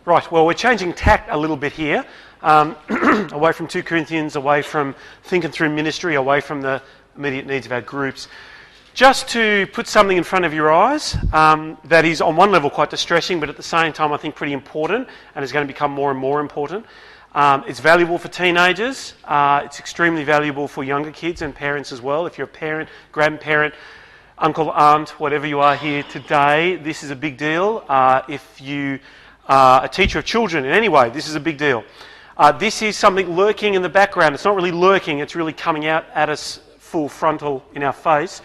Right, well, we're changing tack a little bit here, away from 2 Corinthians, away from thinking through ministry, away from the immediate needs of our groups. Just to put something in front of your eyes that is on one level quite distressing, but at the same time I think pretty important and is going to become more and more important. It's valuable for teenagers. It's extremely valuable for younger kids and parents as well. If you're a parent, grandparent, uncle, aunt, whatever you are here today, this is a big deal. If you are a teacher of children in any way, this is a big deal. This is something lurking in the background. It's not really lurking, it's really coming out at us full frontal in our face.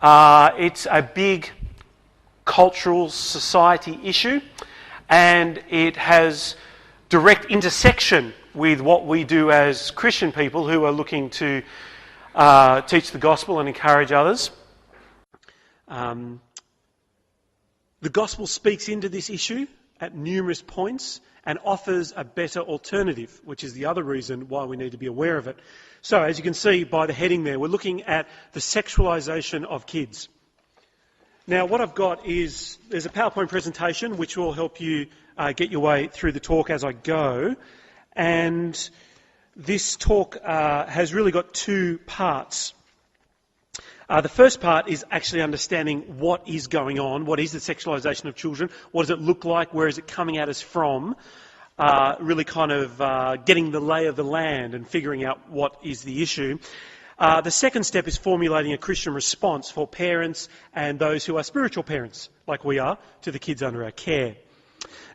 It's a big cultural society issue, and it has direct intersection with what we do as Christian people who are looking to teach the gospel and encourage others. The gospel speaks into this issue at numerous points and offers a better alternative, which is the other reason why we need to be aware of it. So, as you can see by the heading there, we're looking at the sexualization of kids. Now, what I've got is, there's a PowerPoint presentation which will help you get your way through the talk as I go. And this talk has really got 2 parts. The first part is actually understanding what is going on, what is the sexualisation of children, what does it look like, where is it coming at us from, really kind of getting the lay of the land and figuring out what is the issue. The second step is formulating a Christian response for parents and those who are spiritual parents, like we are, to the kids under our care.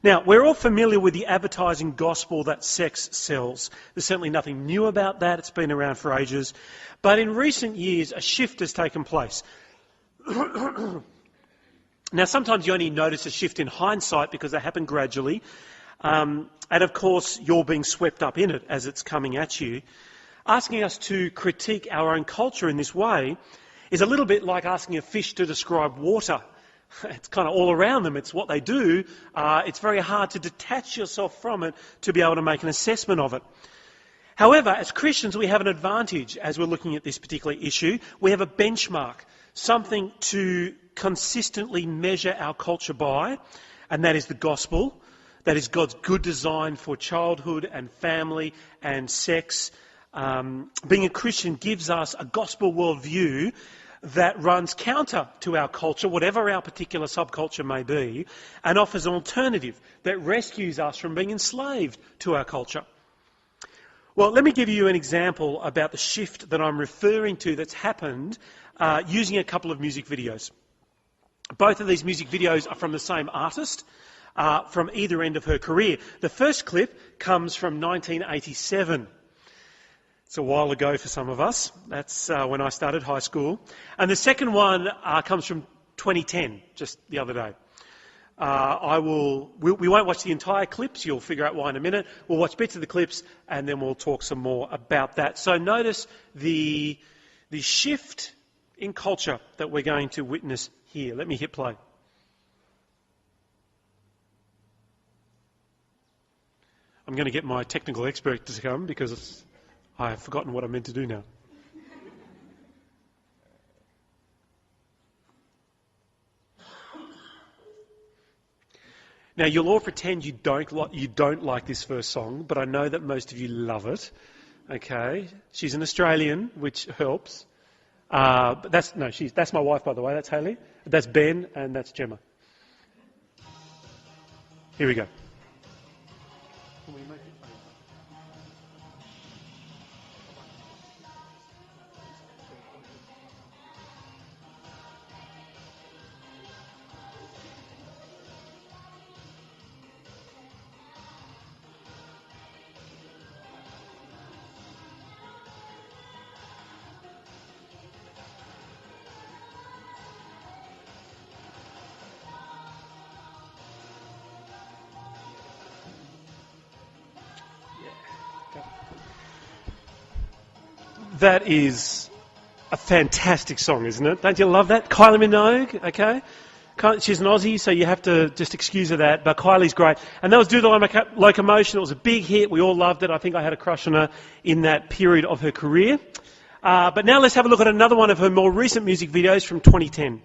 Now, we're all familiar with the advertising gospel that sex sells. There's certainly nothing new about that. It's been around for ages. But in recent years, a shift has taken place. Now, sometimes you only notice a shift in hindsight because they happen gradually. And of course, you're being swept up in it as it's coming at you. Asking us to critique our own culture in this way is a little bit like asking a fish to describe water. It's kind of all around them. It's what they do. It's very hard to detach yourself from it to be able to make an assessment of it. However, as Christians, we have an advantage as we're looking at this particular issue. We have a benchmark, something to consistently measure our culture by, and that is the gospel. That is God's good design for childhood and family and sex. Being a Christian gives us a gospel worldview that runs counter to our culture, whatever our particular subculture may be, and offers an alternative that rescues us from being enslaved to our culture. Well, let me give you an example about the shift that I'm referring to that's happened using a couple of music videos. Both of these music videos are from the same artist, from either end of her career. The first clip comes from 1987. It's a while ago for some of us. That's when I started high school. And the second one comes from 2010, just the other day. We won't watch the entire clips. You'll figure out why in a minute. We'll watch bits of the clips and then we'll talk some more about that. So notice the shift in culture that we're going to witness here. Let me hit play. I'm going to get my technical expert to come because I have forgotten what I meant to do now. Now, you'll all pretend you don't like this first song, but I know that most of you love it. Okay, she's an Australian, which helps. But that's my wife, by the way. That's Hayley. That's Ben, and that's Gemma. Here we go. Can we make it? That is a fantastic song, isn't it? Don't you love that? Kylie Minogue, okay? She's an Aussie, so you have to just excuse her that, but Kylie's great. And that was Do the Locomotion. It was a big hit. We all loved it. I think I had a crush on her in that period of her career. But now let's have a look at another one of her more recent music videos from 2010.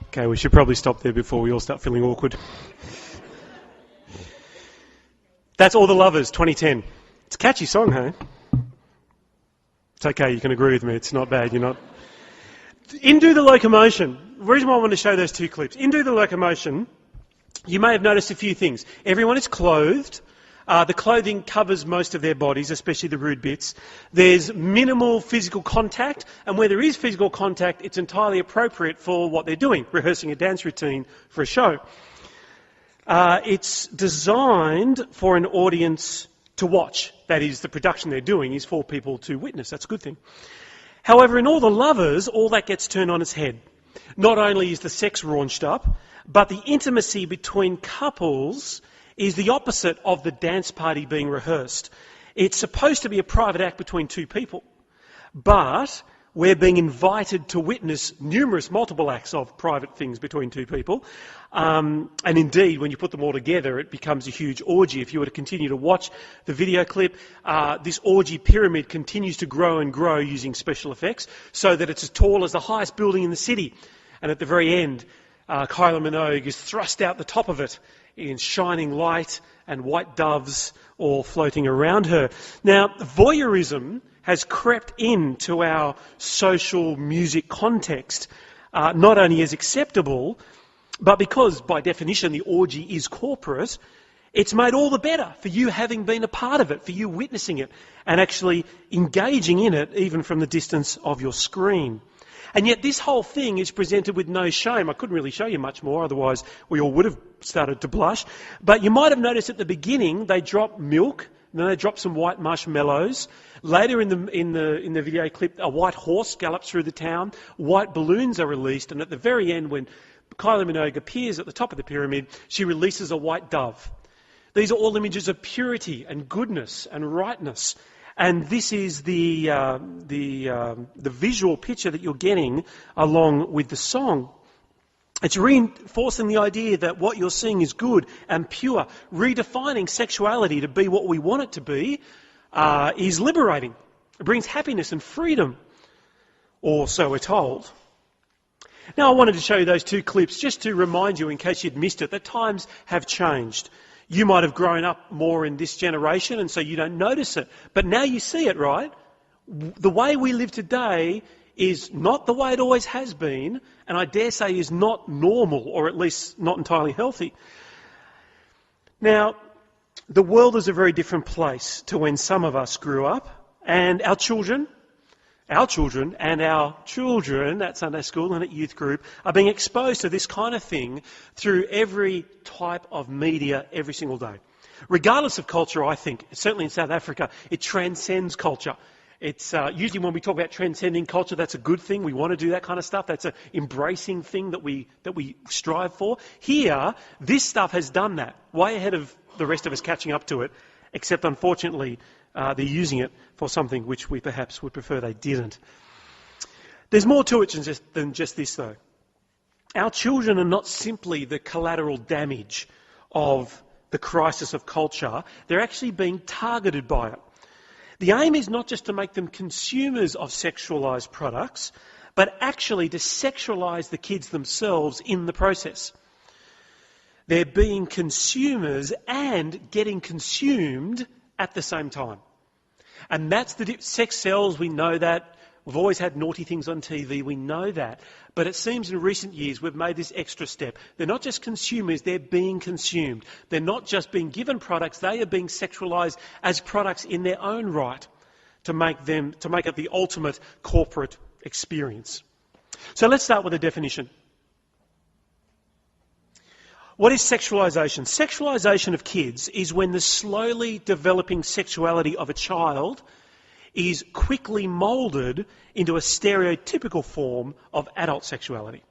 Okay, we should probably stop there before we all start feeling awkward. That's All the Lovers, 2010. It's a catchy song, hey? It's okay, you can agree with me, it's not bad, you're not... In Do the Locomotion, the reason why I want to show those two clips, in Do the Locomotion, you may have noticed a few things. Everyone is clothed. The clothing covers most of their bodies, especially the rude bits. There's minimal physical contact, and where there is physical contact, it's entirely appropriate for what they're doing, rehearsing a dance routine for a show. It's designed for an audience to watch. That is, the production they're doing is for people to witness. That's a good thing. However, in All the Lovers, all that gets turned on its head. Not only is the sex raunched up, but the intimacy between couples is the opposite of the dance party being rehearsed. It's supposed to be a private act between two people, but we're being invited to witness multiple acts of private things between two people. And indeed, when you put them all together, it becomes a huge orgy. If you were to continue to watch the video clip, this orgy pyramid continues to grow and grow using special effects so that it's as tall as the highest building in the city. And at the very end, Kylie Minogue is thrust out the top of it in shining light and white doves all floating around her. Now, voyeurism has crept into our social music context, not only as acceptable, but because, by definition, the orgy is corporate, it's made all the better for you having been a part of it, for you witnessing it and actually engaging in it, even from the distance of your screen. And yet this whole thing is presented with no shame. I couldn't really show you much more, otherwise we all would have started to blush. But you might have noticed at the beginning they drop milk, then they drop some white marshmallows. Later in the video clip, a white horse gallops through the town, white balloons are released, and at the very end, when Kylie Minogue appears at the top of the pyramid, she releases a white dove. These are all images of purity and goodness and rightness. And this is the visual picture that you're getting along with the song. It's reinforcing the idea that what you're seeing is good and pure. Redefining sexuality to be what we want it to be is liberating. It brings happiness and freedom, or so we're told. Now I wanted to show you those two clips just to remind you, in case you'd missed it, that times have changed. You might have grown up more in this generation and so you don't notice it. But now you see it, right? The way we live today is not the way it always has been, and I dare say is not normal, or at least not entirely healthy. Now, the world is a very different place to when some of us grew up, and our children and our children at Sunday school and at youth group are being exposed to this kind of thing through every type of media every single day. Regardless of culture, I think, certainly in South Africa, it transcends culture. It's usually when we talk about transcending culture, that's a good thing. We want to do that kind of stuff. That's an embracing thing that we strive for. Here, this stuff has done that, way ahead of the rest of us catching up to it, except unfortunately they're using it for something which we perhaps would prefer they didn't. There's more to it than just this, though. Our children are not simply the collateral damage of the crisis of culture. They're actually being targeted by it. The aim is not just to make them consumers of sexualised products, but actually to sexualise the kids themselves in the process. They're being consumers and getting consumed at the same time. And that's sex sells, we know that. We've always had naughty things on TV, we know that. But it seems in recent years we've made this extra step. They're not just consumers, they're being consumed. They're not just being given products, they are being sexualised as products in their own right to make it the ultimate corporate experience. So let's start with a definition. What is sexualisation? Sexualisation of kids is when the slowly developing sexuality of a child is quickly moulded into a stereotypical form of adult sexuality.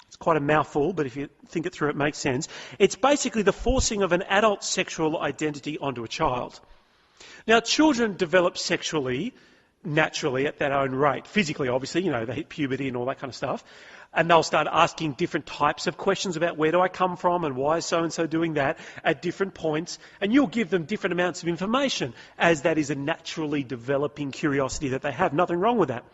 It's quite a mouthful, but if you think it through, it makes sense. It's basically the forcing of an adult sexual identity onto a child. Now, children develop sexually, naturally, at their own rate. Physically, obviously, they hit puberty and all that kind of stuff. And they'll start asking different types of questions about where do I come from and why is so-and-so doing that at different points. And you'll give them different amounts of information, as that is a naturally developing curiosity that they have. Nothing wrong with that.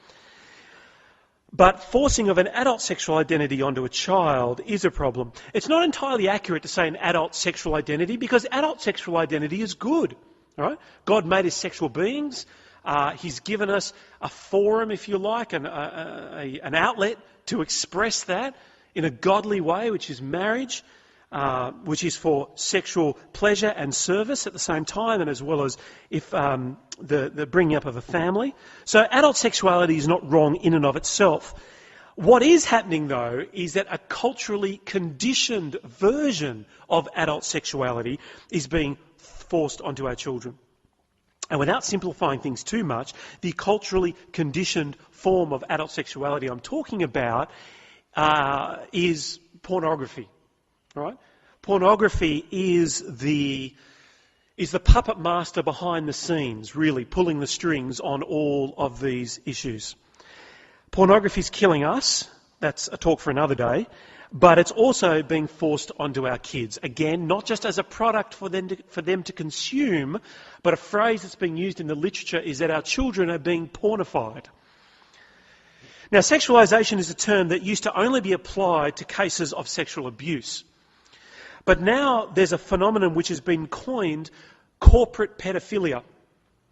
But forcing of an adult sexual identity onto a child is a problem. It's not entirely accurate to say an adult sexual identity, because adult sexual identity is good. All right? God made us sexual beings. He's given us a forum, if you like, an outlet to express that in a godly way, which is marriage, which is for sexual pleasure and service at the same time, and as well as if the bringing up of a family. So adult sexuality is not wrong in and of itself. What is happening, though, is that a culturally conditioned version of adult sexuality is being forced onto our children. And without simplifying things too much, the culturally conditioned form of adult sexuality I'm talking about is pornography. Right? Pornography is the puppet master behind the scenes, really pulling the strings on all of these issues. Pornography is killing us. That's a talk for another day. But it's also being forced onto our kids. Again, not just as a product for them to consume, but a phrase that's being used in the literature is that our children are being pornified. Now, sexualization is a term that used to only be applied to cases of sexual abuse. But now there's a phenomenon which has been coined corporate pedophilia.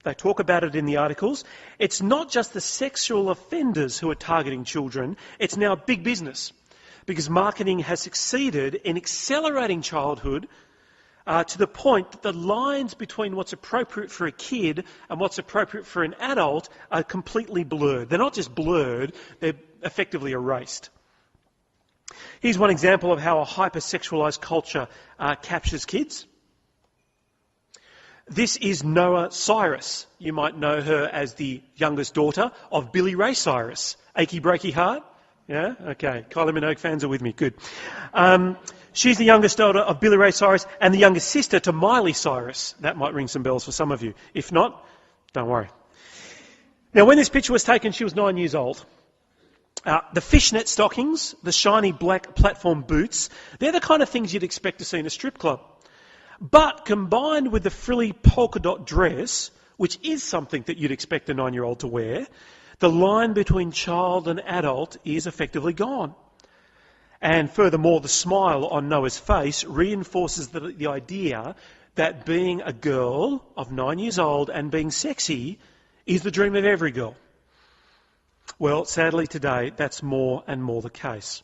They talk about it in the articles. It's not just the sexual offenders who are targeting children, it's now big business. Because marketing has succeeded in accelerating childhood to the point that the lines between what's appropriate for a kid and what's appropriate for an adult are completely blurred. They're not just blurred, they're effectively erased. Here's one example of how a hypersexualised culture captures kids. This is Noah Cyrus. You might know her as the youngest daughter of Billy Ray Cyrus. Achy breaky heart? Yeah? Okay. Kylie Minogue fans are with me. Good. She's the youngest daughter of Billy Ray Cyrus and the youngest sister to Miley Cyrus. That might ring some bells for some of you. If not, don't worry. Now, when this picture was taken, she was 9 years old. The fishnet stockings, the shiny black platform boots, they're the kind of things you'd expect to see in a strip club. But combined with the frilly polka dot dress, which is something that you'd expect a 9-year-old to wear, the line between child and adult is effectively gone. And furthermore, the smile on Noah's face reinforces the idea that being a girl of 9 years old and being sexy is the dream of every girl. Well, sadly today, that's more and more the case.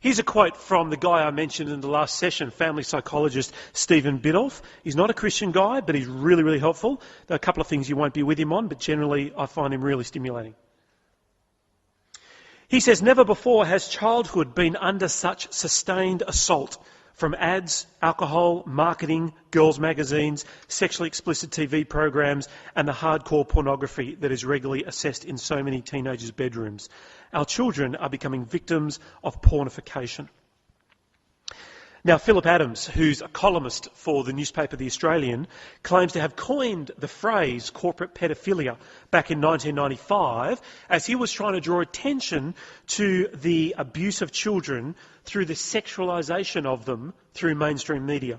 Here's a quote from the guy I mentioned in the last session, family psychologist Stephen Biddulph. He's not a Christian guy, but he's really, really helpful. There are a couple of things you won't be with him on, but generally I find him really stimulating. He says, never before has childhood been under such sustained assault from ads, alcohol, marketing, girls' magazines, sexually explicit TV programs, and the hardcore pornography that is regularly assessed in so many teenagers' bedrooms. Our children are becoming victims of pornification. Now, Philip Adams, who's a columnist for the newspaper The Australian, claims to have coined the phrase corporate pedophilia back in 1995 as he was trying to draw attention to the abuse of children through the sexualisation of them through mainstream media.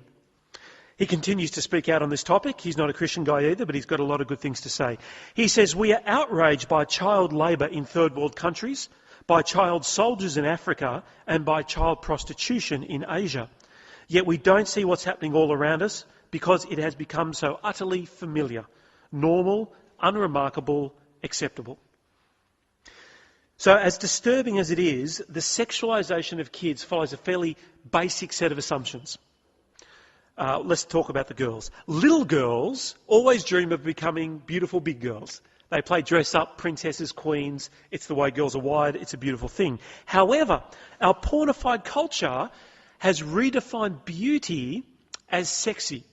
He continues to speak out on this topic. He's not a Christian guy either, but he's got a lot of good things to say. He says, we are outraged by child labour in third world countries, by child soldiers in Africa, and by child prostitution in Asia. Yet we don't see what's happening all around us because it has become so utterly familiar, normal, unremarkable, acceptable. So as disturbing as it is, the sexualisation of kids follows a fairly basic set of assumptions. Let's talk about the girls. Little girls always dream of becoming beautiful big girls. They play dress up, princesses, queens. It's the way girls are wired. It's a beautiful thing. However, our pornified culture has redefined beauty as sexy.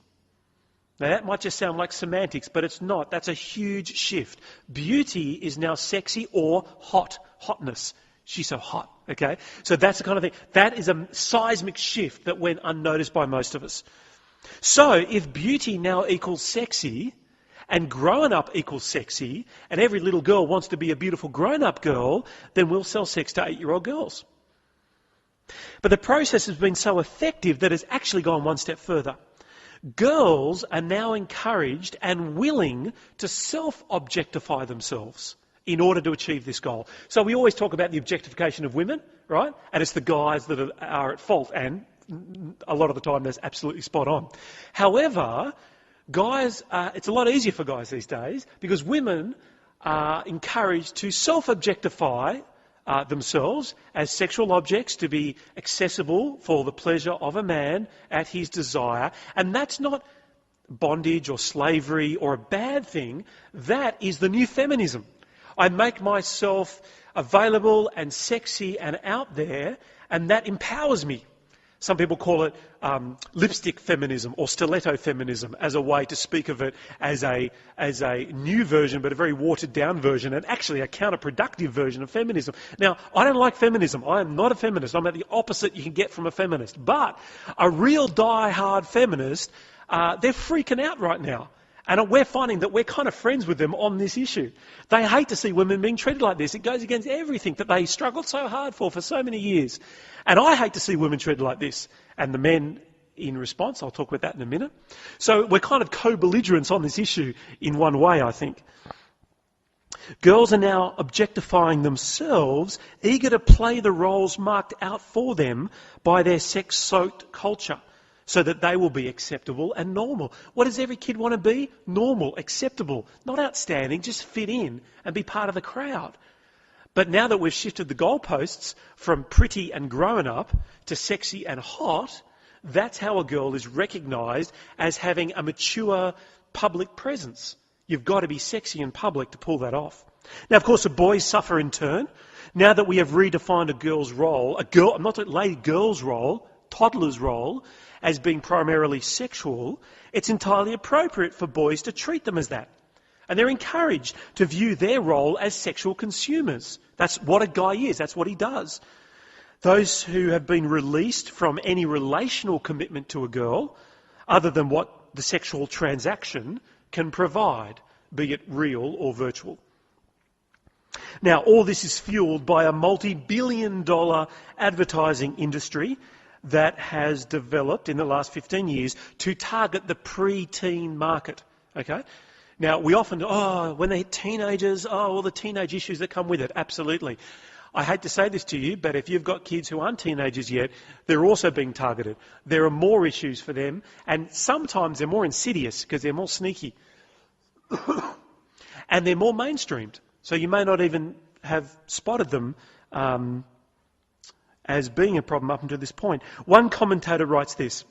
Now that might just sound like semantics, but it's not. That's a huge shift. Beauty is now sexy or hot. Hotness. She's so hot, okay? So that's the kind of thing. That is a seismic shift that went unnoticed by most of us. So if beauty now equals sexy, and growing up equals sexy, and every little girl wants to be a beautiful grown-up girl, then we'll sell sex to 8-year-old girls. But the process has been so effective that it's actually gone one step further. Girls are now encouraged and willing to self-objectify themselves in order to achieve this goal. So we always talk about the objectification of women, right? And it's the guys that are at fault, and a lot of the time that's absolutely spot on. However, guys, it's a lot easier for guys these days because women are encouraged to self-objectify themselves as sexual objects to be accessible for the pleasure of a man at his desire. And that's not bondage or slavery or a bad thing. That is the new feminism. I make myself available and sexy and out there, and that empowers me. Some people call it lipstick feminism or stiletto feminism as a way to speak of it as a new version, but a very watered down version, and actually a counterproductive version of feminism. Now, I don't like feminism. I am not a feminist. I'm at the opposite you can get from a feminist. But a real die-hard feminist, they're freaking out right now. And we're finding that we're kind of friends with them on this issue. They hate to see women being treated like this. It goes against everything that they struggled so hard for so many years. And I hate to see women treated like this. And the men in response, I'll talk about that in a minute. So we're kind of co-belligerents on this issue in one way, I think. Girls are now objectifying themselves, eager to play the roles marked out for them by their sex-soaked culture, so that they will be acceptable and normal. What does every kid want to be? Normal, acceptable, not outstanding, just fit in and be part of the crowd. But now that we've shifted the goalposts from pretty and grown up to sexy and hot, that's how a girl is recognised as having a mature public presence. You've got to be sexy in public to pull that off. Now, of course, the boys suffer in turn. Now that we have redefined a girl's role, not a lady girl's role, toddler's role, as being primarily sexual, it's entirely appropriate for boys to treat them as that. And they're encouraged to view their role as sexual consumers. That's what a guy is. That's what he does. Those who have been released from any relational commitment to a girl, other than what the sexual transaction can provide, be it real or virtual. Now, all this is fueled by a multi-billion-dollar advertising industry that has developed in the last 15 years to target the pre-teen market, okay? Now, we often, when they hit teenagers, all the teenage issues that come with it, absolutely. I hate to say this to you, but if you've got kids who aren't teenagers yet, they're also being targeted. There are more issues for them, and sometimes they're more insidious because they're more sneaky. And they're more mainstreamed, so you may not even have spotted them as being a problem up until this point. One commentator writes this: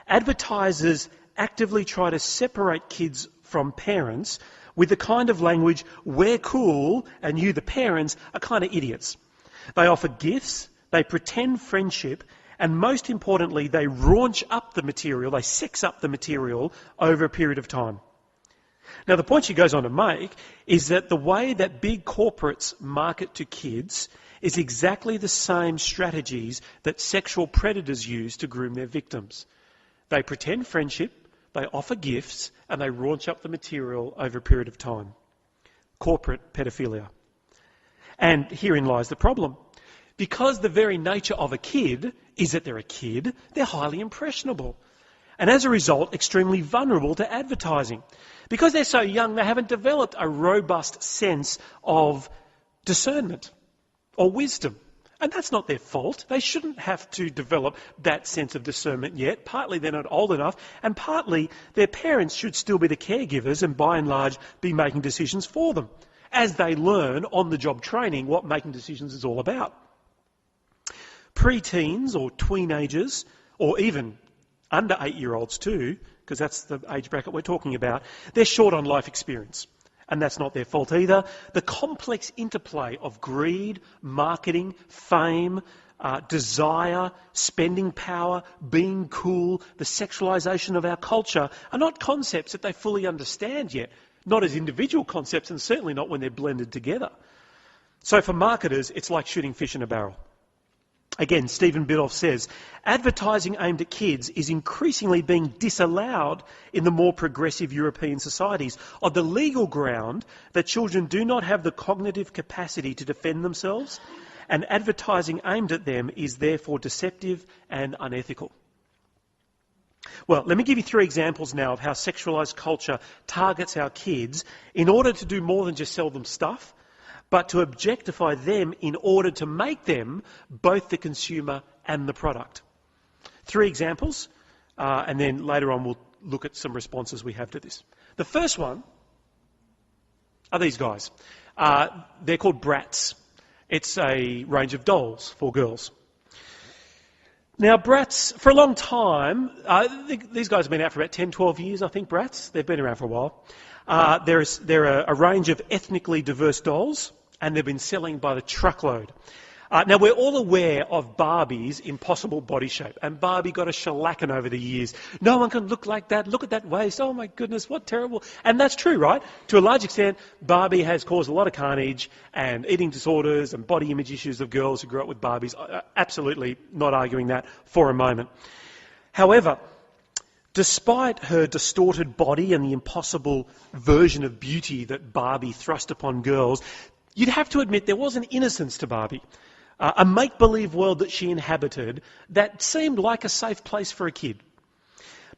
advertisers actively try to separate kids from parents with the kind of language, we're cool and you, the parents, are kind of idiots. They offer gifts, they pretend friendship, and most importantly, they raunch up the material, they sex up the material over a period of time. Now, the point she goes on to make is that the way that big corporates market to kids is exactly the same strategies that sexual predators use to groom their victims. They pretend friendship, they offer gifts, and they raunch up the material over a period of time. Corporate pedophilia. And herein lies the problem. Because the very nature of a kid is that they're a kid, they're highly impressionable. And as a result, extremely vulnerable to advertising. Because they're so young, they haven't developed a robust sense of discernment or wisdom. And that's not their fault. They shouldn't have to develop that sense of discernment yet. Partly they're not old enough, and partly their parents should still be the caregivers and by and large be making decisions for them, as they learn on-the-job training what making decisions is all about. Pre-teens or teenagers, or even under 8-year-olds too, because that's the age bracket we're talking about, they're short on life experience. And that's not their fault either. The complex interplay of greed, marketing, fame, desire, spending power, being cool, the sexualization of our culture are not concepts that they fully understand yet. Not as individual concepts, and certainly not when they're blended together. So for marketers, it's like shooting fish in a barrel. Again, Stephen Biddulph says, advertising aimed at kids is increasingly being disallowed in the more progressive European societies on the legal ground that children do not have the cognitive capacity to defend themselves, and advertising aimed at them is therefore deceptive and unethical. Well, let me give you 3 examples now of how sexualised culture targets our kids in order to do more than just sell them stuff, but to objectify them in order to make them both the consumer and the product. 3 examples, and then later on we'll look at some responses we have to this. The first one are these guys. They're called Bratz. It's a range of dolls for girls. Now, Bratz, for a long time, these guys have been out for about 10, 12 years, I think, Bratz. They've been around for a while. They're a range of ethnically diverse dolls, and they've been selling by the truckload. Now, we're all aware of Barbie's impossible body shape, and Barbie got a shellacking over the years. No one can look like that. Look at that waist. Oh, my goodness, what terrible. And that's true, right? To a large extent, Barbie has caused a lot of carnage and eating disorders and body image issues of girls who grew up with Barbies. Absolutely not arguing that for a moment. However, despite her distorted body and the impossible version of beauty that Barbie thrust upon girls, you'd have to admit there was an innocence to Barbie. A make-believe world that she inhabited that seemed like a safe place for a kid.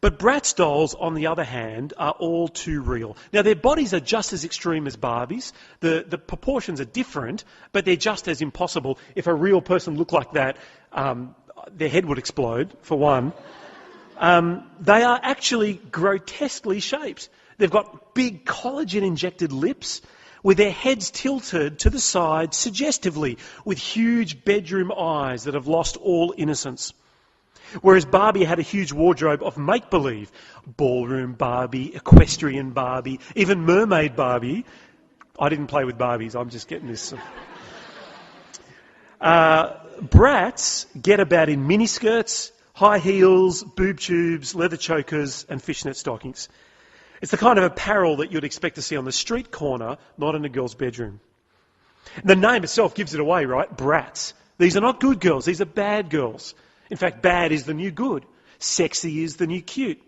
But Bratz dolls, on the other hand, are all too real. Now, their bodies are just as extreme as Barbie's. The proportions are different, but they're just as impossible. If a real person looked like that, their head would explode, for one. They are actually grotesquely shaped. They've got big collagen-injected lips, with their heads tilted to the side suggestively, with huge bedroom eyes that have lost all innocence. Whereas Barbie had a huge wardrobe of make-believe. Ballroom Barbie, equestrian Barbie, even mermaid Barbie. I didn't play with Barbies, I'm just getting this. Bratz get about in miniskirts, high heels, boob tubes, leather chokers and fishnet stockings. It's the kind of apparel that you'd expect to see on the street corner, not in a girl's bedroom. The name itself gives it away, right? Bratz. These are not good girls, these are bad girls. In fact, bad is the new good. Sexy is the new cute.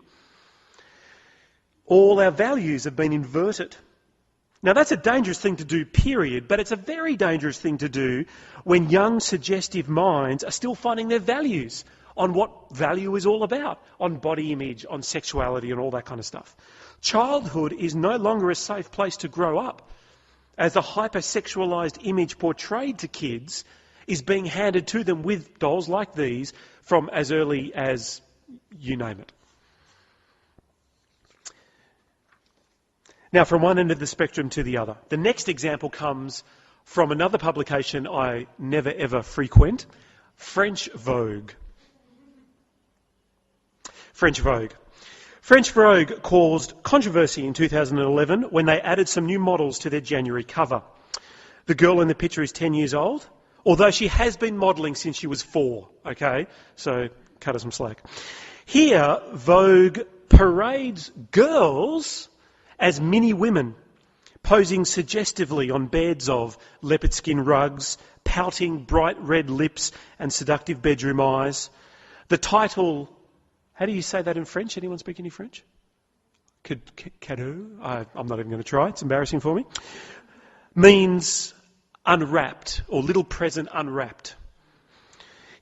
All our values have been inverted. Now, that's a dangerous thing to do, period, but it's a very dangerous thing to do when young, suggestive minds are still finding their values on what value is all about, on body image, on sexuality and all that kind of stuff. Childhood is no longer a safe place to grow up, as the hypersexualised image portrayed to kids is being handed to them with dolls like these from as early as you name it. Now, from one end of the spectrum to the other. The next example comes from another publication I never ever frequent, French Vogue. French Vogue. French Vogue caused controversy in 2011 when they added some new models to their January cover. The girl in the picture is 10 years old, although she has been modelling since she was 4, okay? So, cut her some slack. Here, Vogue parades girls as mini women, posing suggestively on beds of leopard skin rugs, pouting bright red lips and seductive bedroom eyes. The title... How do you say that in French? Anyone speak any French? Cadeau? I'm not even going to try. It's embarrassing for me. Means unwrapped, or little present unwrapped.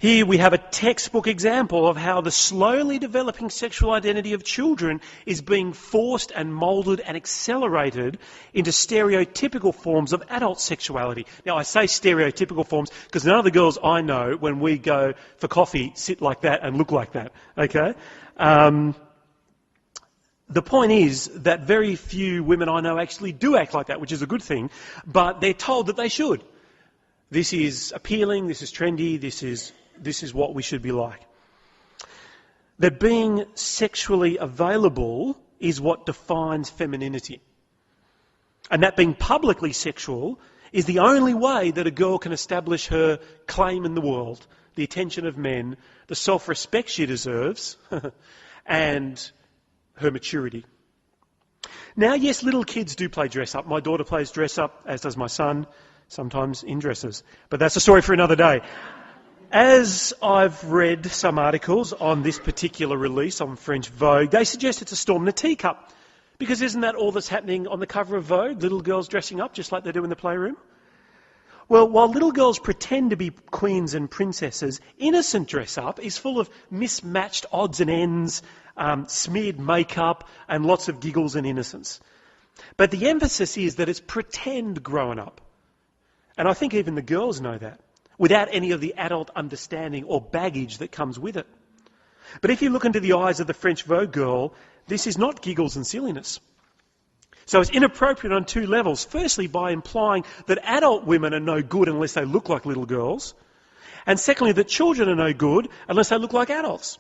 Here we have a textbook example of how the slowly developing sexual identity of children is being forced and moulded and accelerated into stereotypical forms of adult sexuality. Now, I say stereotypical forms because none of the girls I know, when we go for coffee, sit like that and look like that, okay? The point is that very few women I know actually do act like that, which is a good thing, but they're told that they should. This is appealing, this is trendy, this is what we should be like. That being sexually available is what defines femininity. And that being publicly sexual is the only way that a girl can establish her claim in the world, the attention of men, the self-respect she deserves, and her maturity. Now, yes, little kids do play dress-up. My daughter plays dress-up, as does my son, sometimes in dresses. But that's a story for another day. As I've read some articles on this particular release on French Vogue, they suggest it's a storm in a teacup. Because isn't that all that's happening on the cover of Vogue? Little girls dressing up just like they do in the playroom? Well, while little girls pretend to be queens and princesses, innocent dress-up is full of mismatched odds and ends, smeared makeup, and lots of giggles and innocence. But the emphasis is that it's pretend growing up. And I think even the girls know that, without any of the adult understanding or baggage that comes with it. But if you look into the eyes of the French Vogue girl, this is not giggles and silliness. So it's inappropriate on two levels. Firstly, by implying that adult women are no good unless they look like little girls. And secondly, that children are no good unless they look like adults.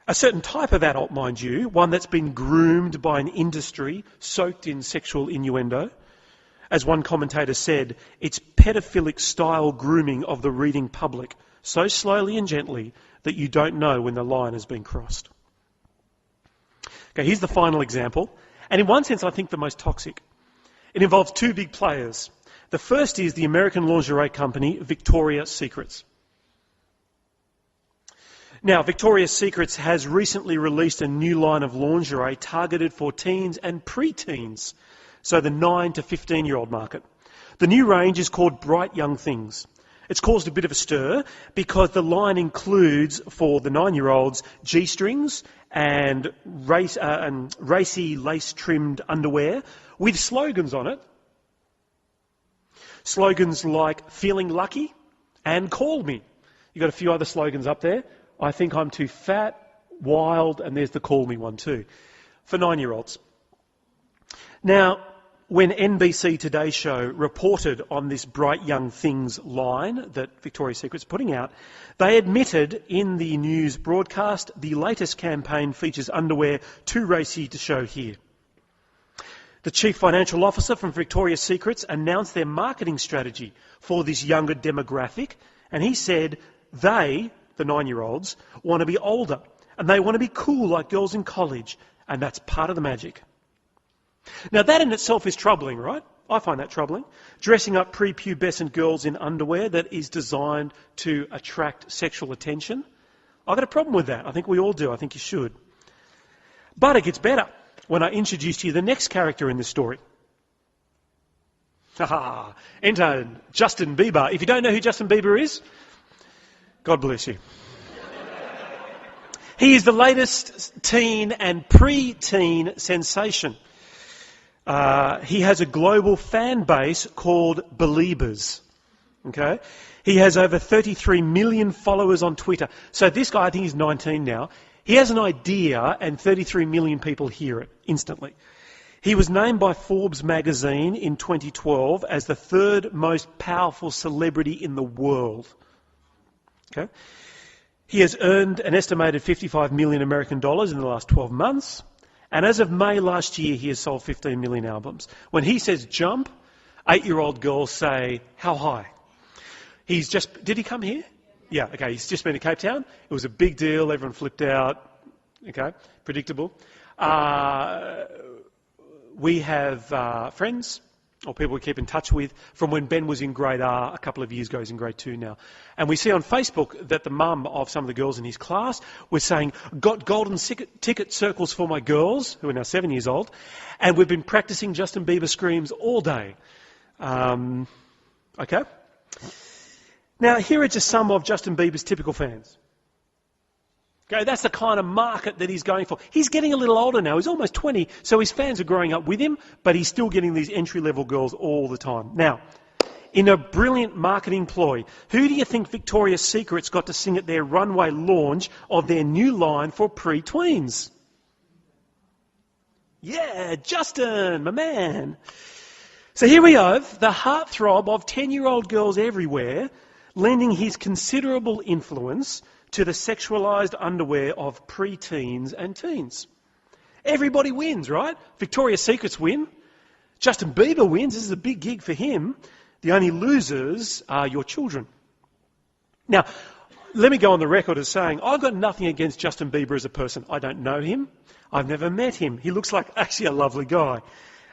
A certain type of adult, mind you, one that's been groomed by an industry soaked in sexual innuendo. As one commentator said, it's pedophilic style grooming of the reading public, so slowly and gently that you don't know when the line has been crossed. Okay, here's the final example, and in one sense I think the most toxic. It involves two big players. The first is the American lingerie company Victoria's Secrets. Now, Victoria's Secrets has recently released a new line of lingerie targeted for teens and pre-teens, so the 9 to 15-year-old market. The new range is called Bright Young Things. It's caused a bit of a stir because the line includes, for the 9-year-olds, G-strings and racy lace-trimmed underwear with slogans on it. Slogans like "feeling lucky" and "call me." You've got a few other slogans up there. "I think I'm too fat," "wild," and there's the "call me" one too, for 9-year-olds. Now, when NBC Today Show reported on this Bright Young Things line that Victoria's Secret's putting out, they admitted in the news broadcast the latest campaign features underwear too racy to show here. The Chief Financial Officer from Victoria's Secrets announced their marketing strategy for this younger demographic, and he said they, the 9-year-olds, want to be older and they want to be cool like girls in college, and that's part of the magic. Now that in itself is troubling, right? I find that troubling. Dressing up prepubescent girls in underwear that is designed to attract sexual attention. I've got a problem with that. I think we all do. I think you should. But it gets better when I introduce to you the next character in this story. Enter Justin Bieber. If you don't know who Justin Bieber is, God bless you. He is the latest teen and pre-teen sensation. He has a global fan base called Beliebers. Okay? He has over 33 million followers on Twitter. So this guy, I think he's 19 now, he has an idea and 33 million people hear it instantly. He was named by Forbes magazine in 2012 as the third most powerful celebrity in the world. Okay? He has earned an estimated 55 million American dollars in the last 12 months. And as of May last year, he has sold 15 million albums. When he says jump, 8-year-old girls say, how high? Did he come here? Yeah, okay, he's just been to Cape Town. It was a big deal, everyone flipped out. Okay, predictable. We have friends, or people we keep in touch with, from when Ben was in grade R a couple of years ago. He's in grade 2 now. And we see on Facebook that the mum of some of the girls in his class was saying, got golden ticket circles for my girls, who are now 7 years old, and we've been practicing Justin Bieber screams all day. Okay? Now, here are just some of Justin Bieber's typical fans. Okay, that's the kind of market that he's going for. He's getting a little older now. He's almost 20, so his fans are growing up with him, but he's still getting these entry-level girls all the time. Now, in a brilliant marketing ploy, who do you think Victoria's Secret's got to sing at their runway launch of their new line for pre-tweens? Yeah, Justin, my man. So here we have the heartthrob of 10-year-old girls everywhere, lending his considerable influence to the sexualised underwear of pre-teens and teens. Everybody wins, right? Victoria's Secrets win. Justin Bieber wins. This is a big gig for him. The only losers are your children. Now, let me go on the record as saying, I've got nothing against Justin Bieber as a person. I don't know him. I've never met him. He looks like actually a lovely guy,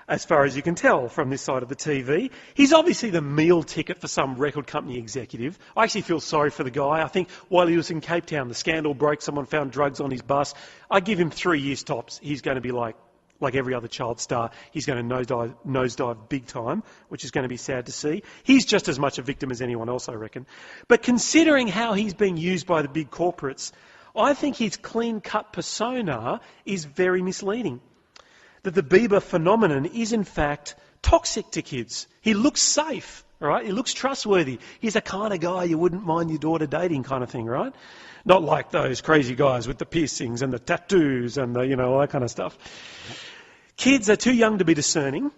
as far as you can tell from this side of the TV. He's obviously the meal ticket for some record company executive. I actually feel sorry for the guy. I think while he was in Cape Town, the scandal broke, someone found drugs on his bus. I give him 3 years tops. He's going to be like every other child star. He's going to nosedive big time, which is going to be sad to see. He's just as much a victim as anyone else, I reckon. But considering how he's being used by the big corporates, I think his clean-cut persona is very misleading. That the Bieber phenomenon is in fact toxic to kids. He looks safe, right? He looks trustworthy. He's the kind of guy you wouldn't mind your daughter dating kind of thing, right? Not like those crazy guys with the piercings and the tattoos and the, all that kind of stuff. Kids are too young to be discerning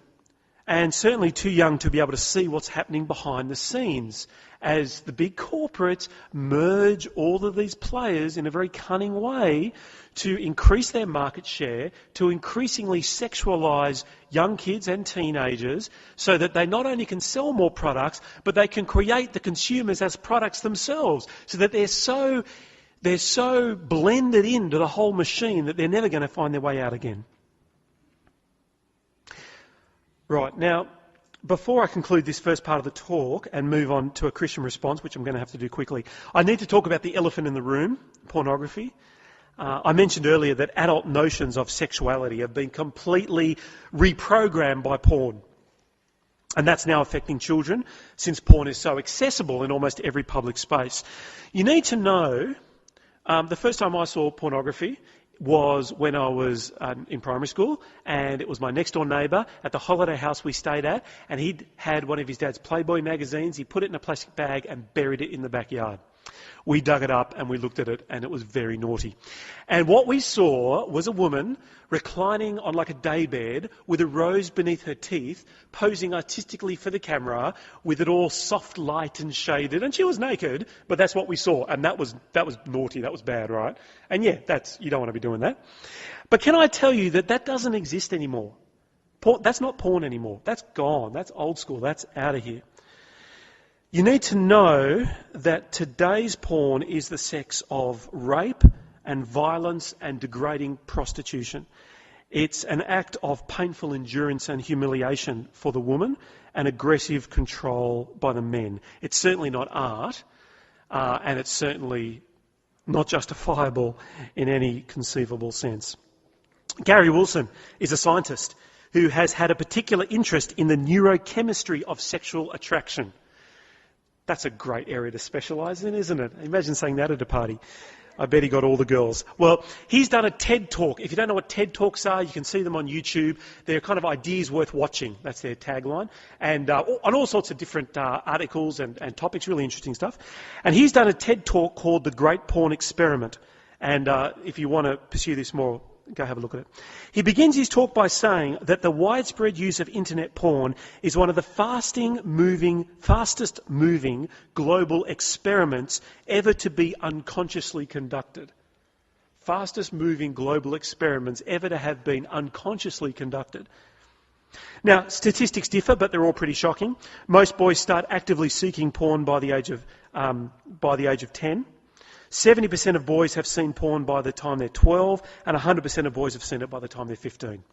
and certainly too young to be able to see what's happening behind the scenes as the big corporates merge all of these players in a very cunning way to increase their market share, to increasingly sexualise young kids and teenagers so that they not only can sell more products, but they can create the consumers as products themselves so that they're so blended into the whole machine that they're never going to find their way out again. Right, now, before I conclude this first part of the talk and move on to a Christian response, which I'm going to have to do quickly, I need to talk about the elephant in the room, pornography. I mentioned earlier that adult notions of sexuality have been completely reprogrammed by porn. And that's now affecting children since porn is so accessible in almost every public space. You need to know, the first time I saw pornography was when I was in primary school, and it was my next door neighbour at the holiday house we stayed at, and he'd had one of his dad's Playboy magazines. He put it in a plastic bag and buried it in the backyard. We dug it up and we looked at it, and it was very naughty. And what we saw was a woman reclining on like a daybed with a rose beneath her teeth, posing artistically for the camera with it all soft light and shaded. And she was naked, but that's what we saw. And that was naughty, that was bad, right? And yeah, you don't want to be doing that. But can I tell you that doesn't exist anymore? That's not porn anymore. That's gone. That's old school. That's out of here. You need to know that today's porn is the sex of rape and violence and degrading prostitution. It's an act of painful endurance and humiliation for the woman and aggressive control by the men. It's certainly not art, and it's certainly not justifiable in any conceivable sense. Gary Wilson is a scientist who has had a particular interest in the neurochemistry of sexual attraction. That's a great area to specialise in, isn't it? Imagine saying that at a party. I bet he got all the girls. Well, he's done a TED Talk. If you don't know what TED Talks are, you can see them on YouTube. They're kind of ideas worth watching. That's their tagline. And on all sorts of different articles and topics, really interesting stuff. And he's done a TED Talk called The Great Porn Experiment. And if you want to pursue this more, go have a look at it. He begins his talk by saying that the widespread use of internet porn is one of the fastest moving global experiments ever to be unconsciously conducted. Fastest moving global experiments ever to have been unconsciously conducted. Now, statistics differ, but they're all pretty shocking. Most boys start actively seeking porn by the age of 10. 70% of boys have seen porn by the time they're 12, and 100% of boys have seen it by the time they're 15.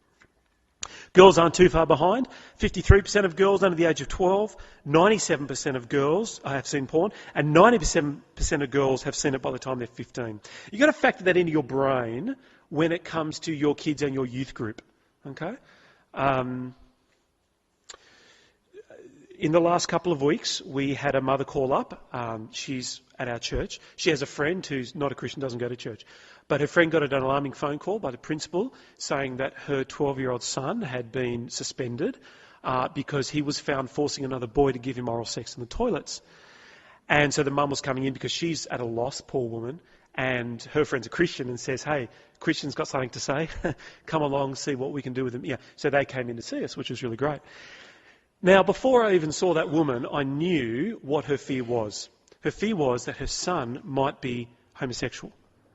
Girls aren't too far behind. 53% of girls under the age of 12, 97% of girls have seen porn, and 97% of girls have seen it by the time they're 15. You've got to factor that into your brain when it comes to your kids and your youth group. Okay? In the last couple of weeks, we had a mother call up. She's at our church. She has a friend who's not a Christian, doesn't go to church. But her friend got an alarming phone call by the principal saying that her 12-year-old son had been suspended because he was found forcing another boy to give him oral sex in the toilets. And so the mum was coming in because she's at a loss, poor woman, and her friend's a Christian and says, hey, Christian's got something to say. Come along, see what we can do with him. Yeah. So they came in to see us, which was really great. Now, before I even saw that woman, I knew what her fear was. Her fear was that her son might be homosexual,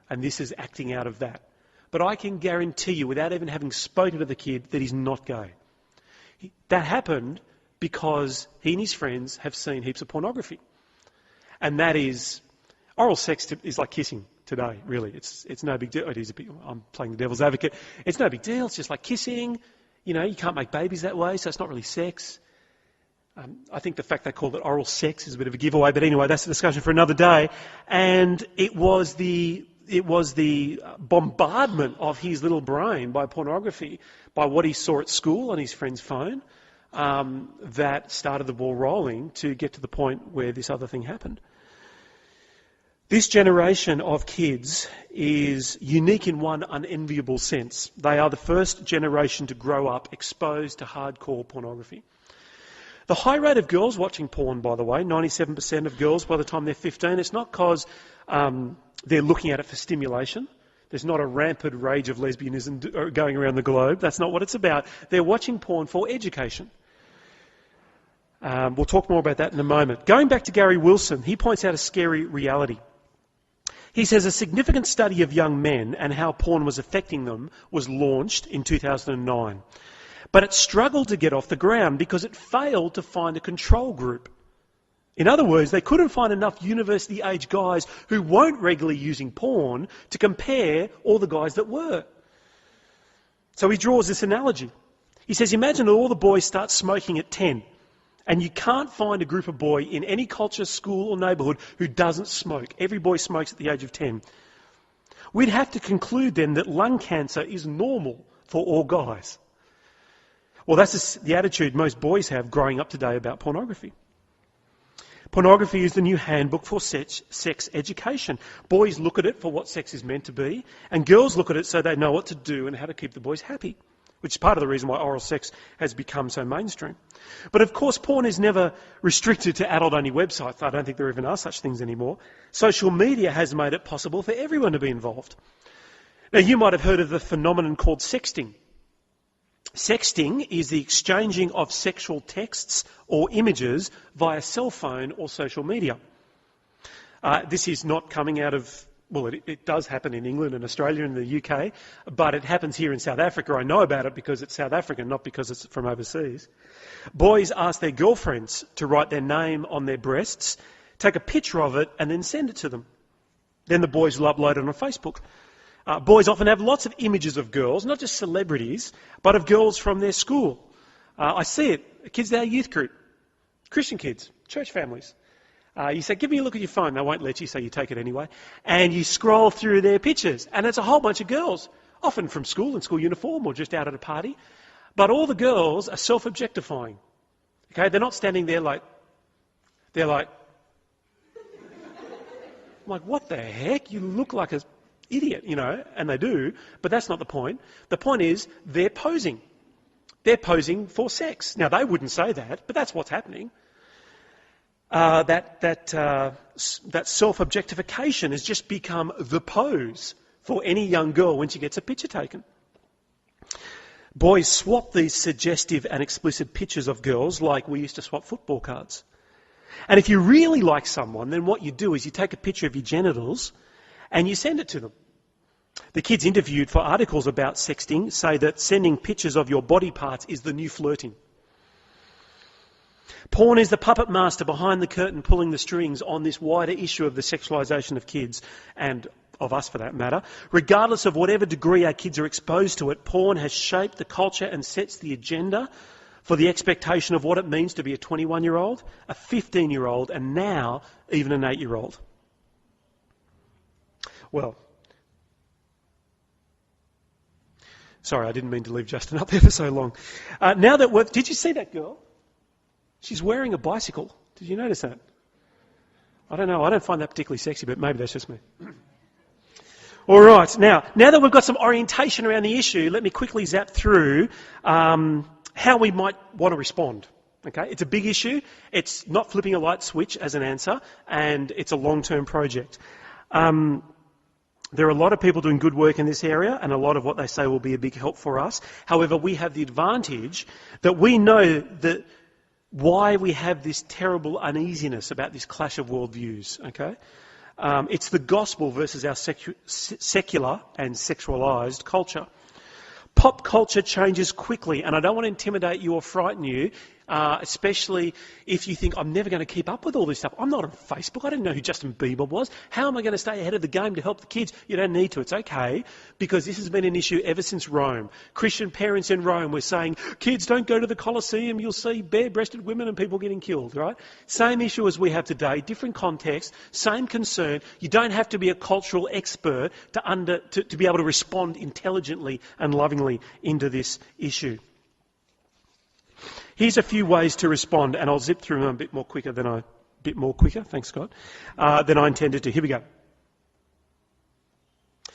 and this is acting out of that. But I can guarantee you, without even having spoken to the kid, that he's not gay. That happened because he and his friends have seen heaps of pornography. And that is, oral sex is like kissing today, really. It's no big deal. It is a big, I'm playing the devil's advocate. It's no big deal. It's just like kissing. You know, you can't make babies that way, so it's not really sex. I think the fact they called it oral sex is a bit of a giveaway, but anyway, that's a discussion for another day. And it was the bombardment of his little brain by pornography, by what he saw at school on his friend's phone, that started the ball rolling to get to the point where this other thing happened. This generation of kids is unique in one unenviable sense. They are the first generation to grow up exposed to hardcore pornography. The high rate of girls watching porn, by the way, 97% of girls by the time they're 15, it's not because they're looking at it for stimulation. There's not a rampant rage of lesbianism going around the globe. That's not what it's about. They're watching porn for education. We'll talk more about that in a moment. Going back to Gary Wilson, he points out a scary reality. He says a significant study of young men and how porn was affecting them was launched in 2009. But it struggled to get off the ground because it failed to find a control group. In other words, they couldn't find enough university-age guys who weren't regularly using porn to compare all the guys that were. So he draws this analogy. He says, imagine that all the boys start smoking at 10. And you can't find a group of boy in any culture, school or neighbourhood who doesn't smoke. Every boy smokes at the age of 10. We'd have to conclude then that lung cancer is normal for all guys. Well, that's the attitude most boys have growing up today about pornography. Pornography is the new handbook for sex education. Boys look at it for what sex is meant to be, and girls look at it so they know what to do and how to keep the boys happy, which is part of the reason why oral sex has become so mainstream. But of course, porn is never restricted to adult-only websites. I don't think there even are such things anymore. Social media has made it possible for everyone to be involved. Now, you might have heard of the phenomenon called sexting. Sexting is the exchanging of sexual texts or images via cell phone or social media. This is not coming out of... Well, it does happen in England and Australia and the UK, but it happens here in South Africa. I know about it because it's South African, not because it's from overseas. Boys ask their girlfriends to write their name on their breasts, take a picture of it, and then send it to them. Then the boys will upload it on Facebook. Boys often have lots of images of girls, not just celebrities, but of girls from their school. I see it. Kids at our youth group, Christian kids, church families. You say, give me a look at your phone. They won't let you, so you take it anyway. And you scroll through their pictures, and it's a whole bunch of girls, often from school, in school uniform or just out at a party. But all the girls are self-objectifying. Okay, they're not standing there like, I'm like, what the heck? You look like an idiot, and they do, but that's not the point. The point is, they're posing. They're posing for sex. Now, they wouldn't say that, but that's what's happening. That self-objectification has just become the pose for any young girl when she gets a picture taken. Boys swap these suggestive and explicit pictures of girls like we used to swap football cards. And if you really like someone, then what you do is you take a picture of your genitals and you send it to them. The kids interviewed for articles about sexting say that sending pictures of your body parts is the new flirting. Porn is the puppet master behind the curtain pulling the strings on this wider issue of the sexualisation of kids, and of us for that matter. Regardless of whatever degree our kids are exposed to it, porn has shaped the culture and sets the agenda for the expectation of what it means to be a 21-year-old, a 15-year-old, and now even an 8-year-old. Well, sorry, I didn't mean to leave Justin up there for so long. Did you see that girl? She's wearing a bicycle. Did you notice that? I don't know. I don't find that particularly sexy, but maybe that's just me. All right. Now that we've got some orientation around the issue, let me quickly zap through how we might want to respond. Okay, it's a big issue. It's not flipping a light switch as an answer, and it's a long-term project. There are a lot of people doing good work in this area, and a lot of what they say will be a big help for us. However, we have the advantage that we know that why we have this terrible uneasiness about this clash of worldviews, okay? It's the gospel versus our secular and sexualised culture. Pop culture changes quickly, and I don't want to intimidate you or frighten you, especially if you think, I'm never going to keep up with all this stuff. I'm not on Facebook. I didn't know who Justin Bieber was. How am I going to stay ahead of the game to help the kids? You don't need to. It's okay, because this has been an issue ever since Rome. Christian parents in Rome were saying, kids, don't go to the Colosseum. You'll see bare-breasted women and people getting killed, right? Same issue as we have today, different context, same concern. You don't have to be a cultural expert to be able to respond intelligently and lovingly into this issue. Here's a few ways to respond, and I'll zip through them a bit more quicker, thanks God, than I intended to. Here we go.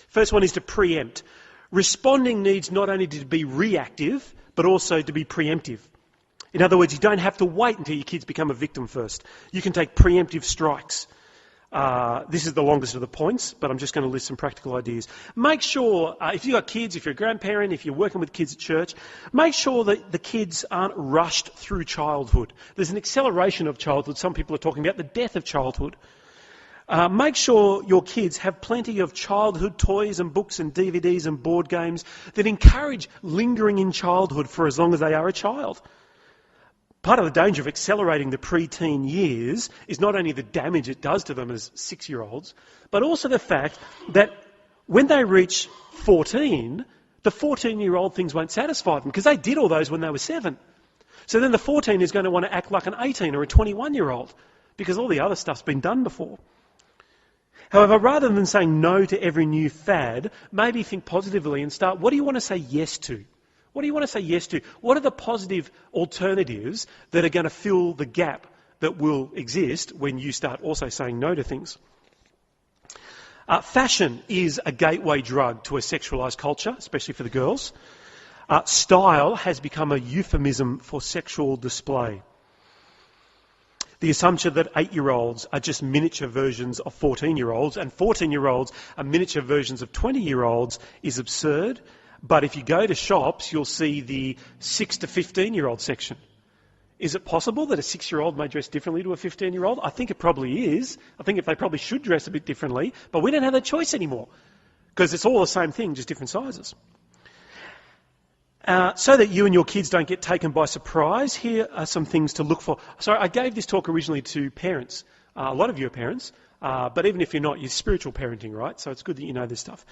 First one is to preempt. Responding needs not only to be reactive, but also to be preemptive. In other words, you don't have to wait until your kids become a victim first. You can take preemptive strikes. This is the longest of the points, but I'm just going to list some practical ideas. Make sure, if you've got kids, if you're a grandparent, if you're working with kids at church, make sure that the kids aren't rushed through childhood. There's an acceleration of childhood. Some people are talking about the death of childhood. Make sure your kids have plenty of childhood toys and books and DVDs and board games that encourage lingering in childhood for as long as they are a child. Part of the danger of accelerating the pre-teen years is not only the damage it does to them as 6-year-olds, but also the fact that when they reach 14, the 14-year-old things won't satisfy them because they did all those when they were 7. So then the 14 is going to want to act like an 18 or a 21-year-old because all the other stuff's been done before. However, rather than saying no to every new fad, maybe think positively and start, what do you want to say yes to? What do you want to say yes to? What are the positive alternatives that are going to fill the gap that will exist when you start also saying no to things? Fashion is a gateway drug to a sexualised culture, especially for the girls. Style has become a euphemism for sexual display. The assumption that 8-year-olds are just miniature versions of 14-year-olds and 14-year-olds are miniature versions of 20-year-olds is absurd. But if you go to shops, you'll see the 6 to 15-year-old section. Is it possible that a 6-year-old may dress differently to a 15-year-old? I think it probably is. I think they probably should dress a bit differently, but we don't have that choice anymore because it's all the same thing, just different sizes. So that you and your kids don't get taken by surprise, here are some things to look for. Sorry, I gave this talk originally to parents. A lot of you are parents, but even if you're not, you're spiritual parenting, right? So it's good that you know this stuff.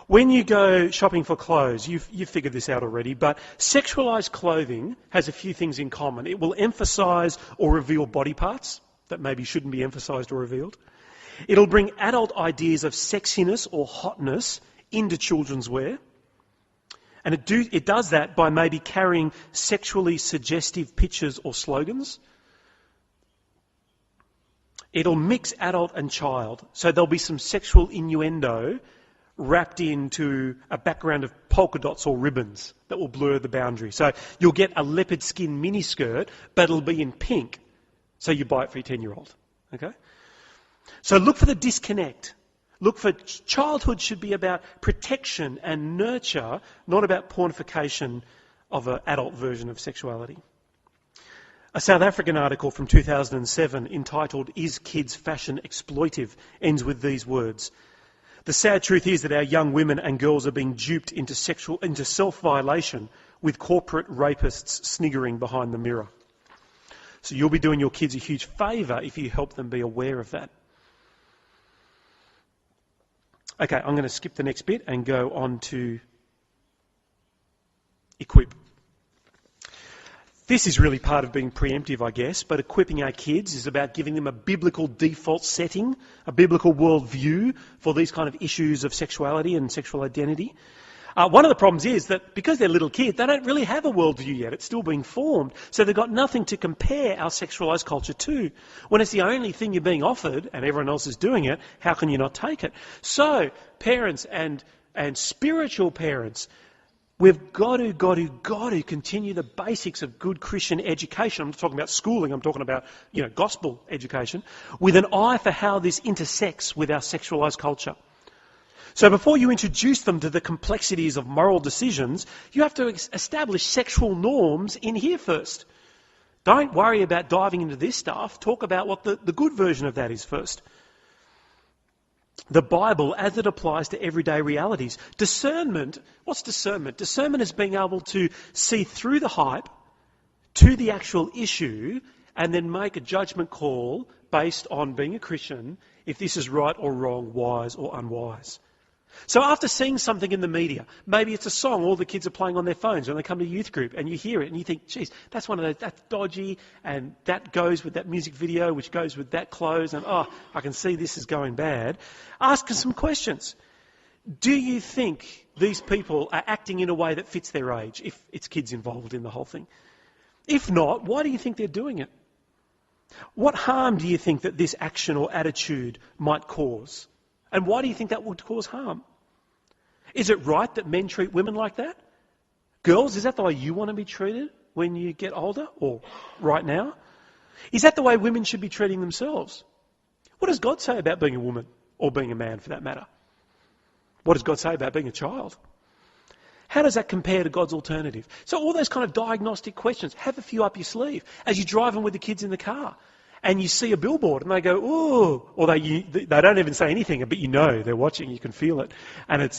When you go shopping for clothes, you've figured this out already, but sexualised clothing has a few things in common. It will emphasise or reveal body parts that maybe shouldn't be emphasised or revealed. It'll bring adult ideas of sexiness or hotness into children's wear. And it does that by maybe carrying sexually suggestive pictures or slogans. It'll mix adult and child. So there'll be some sexual innuendo wrapped into a background of polka dots or ribbons that will blur the boundary. So you'll get a leopard skin miniskirt, but it'll be in pink. So you buy it for your 10-year-old. Okay? So look for the disconnect. Look for childhood should be about protection and nurture, not about pornification of an adult version of sexuality. A South African article from 2007 entitled "Is Kids Fashion Exploitive?" ends with these words. The sad truth is that our young women and girls are being duped into self-violation with corporate rapists sniggering behind the mirror. So you'll be doing your kids a huge favour if you help them be aware of that. Okay, I'm going to skip the next bit and go on to equip. This is really part of being preemptive, I guess, but equipping our kids is about giving them a biblical default setting, a biblical worldview for these kind of issues of sexuality and sexual identity. One of the problems is that because they're little kids, they don't really have a worldview yet. It's still being formed. So they've got nothing to compare our sexualised culture to. When it's the only thing you're being offered and everyone else is doing it, how can you not take it? So parents and spiritual parents, we've got to continue the basics of good Christian education. I'm not talking about schooling, I'm talking about, gospel education, with an eye for how this intersects with our sexualised culture. So before you introduce them to the complexities of moral decisions, you have to establish sexual norms in here first. Don't worry about diving into this stuff. Talk about what the good version of that is first. The Bible as it applies to everyday realities. Discernment, what's discernment? Discernment is being able to see through the hype to the actual issue and then make a judgment call based on being a Christian if this is right or wrong, wise or unwise. So after seeing something in the media, maybe it's a song all the kids are playing on their phones when they come to youth group and you hear it and you think, geez, that's one of those, that's dodgy and that goes with that music video which goes with that clothes and I can see this is going bad. Ask us some questions. Do you think these people are acting in a way that fits their age if it's kids involved in the whole thing? If not, why do you think they're doing it? What harm do you think that this action or attitude might cause? And why do you think that would cause harm? Is it right that men treat women like that? Girls, is that the way you want to be treated when you get older or right now? Is that the way women should be treating themselves? What does God say about being a woman or being a man for that matter? What does God say about being a child? How does that compare to God's alternative? So all those kind of diagnostic questions, have a few up your sleeve as you're driving with the kids in the car and you see a billboard and they go, ooh, or they don't even say anything, but you know they're watching, you can feel it. And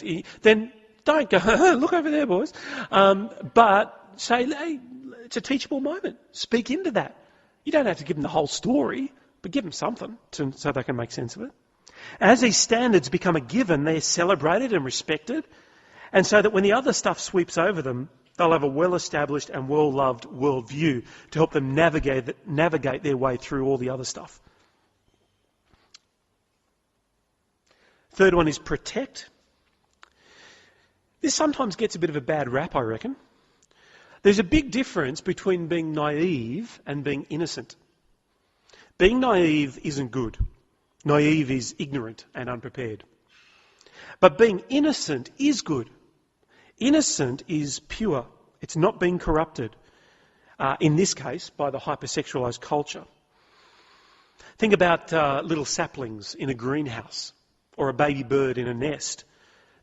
then don't go, look over there, boys. But say, hey, it's a teachable moment. Speak into that. You don't have to give them the whole story, but give them something so they can make sense of it. As these standards become a given, they're celebrated and respected. And so that when the other stuff sweeps over them, they'll have a well-established and well-loved worldview to help them navigate their way through all the other stuff. Third one is protect. This sometimes gets a bit of a bad rap, I reckon. There's a big difference between being naive and being innocent. Being naive isn't good. Naive is ignorant and unprepared. But being innocent is good. Innocent is pure. It's not being corrupted, in this case, by the hypersexualised culture. Think about little saplings in a greenhouse or a baby bird in a nest.